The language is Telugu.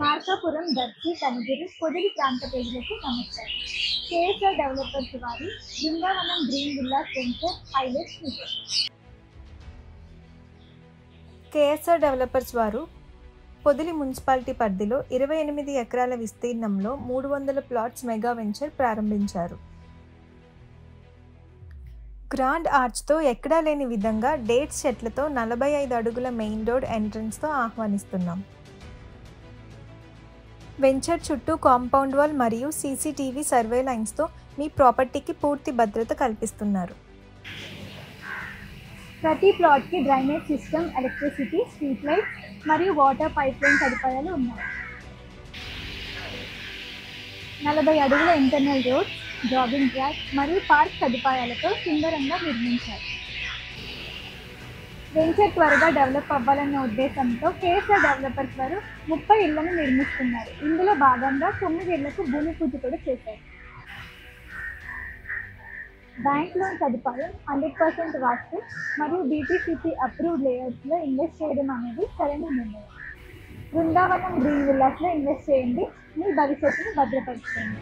మార్కాపురం, దర్శి, కనిగిరి, పొదిలి ప్రాంత ప్రజలకు నమస్కారం. కేఎస్ఆర్ డెవలపర్స్ వారి Brindavanam green villas venture highlights మీకు. కేఎస్ఆర్ డెవలపర్స్ వారు పొదిలి మున్సిపాలిటీ పరిధిలో 28 ఎకరాల విస్తీర్ణంలో 300 ప్లాట్స్ మెగా వెంచర్ ప్రారంభించారు. గ్రాండ్ ఆర్చ్తో ఎక్కడా లేని విధంగా డేట్స్ చెట్లతో 45 అడుగుల మెయిన్ రోడ్ ఎంట్రన్స్తో ఆహ్వానిస్తున్నాం. వెంచర్ చుట్టూ కాంపౌండ్ వాల్ మరియు సీసీటీవీ సర్వే లైన్స్తో మీ ప్రాపర్టీకి పూర్తి భద్రత కల్పిస్తున్నారు. ప్రతి ప్లాట్కి drainage system, electricity, street light మరియు వాటర్ పైప్ లైన్ సదుపాయాలు ఉన్నాయి. 40 అడుగుల ఇంటర్నల్ రోడ్, జాగింగ్ ట్రాక్ మరియు పార్క్ సదుపాయాలతో సుందరంగా నిర్మించారు. వెంచర్ త్వరగా డెవలప్ అవ్వాలన్న ఉద్దేశంతో కేఎస్ఆర్ డెవలపర్స్ వారు 30 ఇళ్లను నిర్మిస్తున్నారు. ఇందులో భాగంగా 9 ఇళ్లకు భూమి పూజ కూడా చేశారు. బ్యాంక్ లోన్ సదుపాయం, 100% వాస్తు మరియు బీటీసీపీ అప్రూవ్డ్ లేఅవుట్స్లో ఇన్వెస్ట్ చేయడం అనేది సరైన నిర్ణయం. బృందావనం గ్రీన్ విల్లాస్లో ఇన్వెస్ట్ చేయండి, మీ భవిష్యత్తును భద్రపరచుకోండి.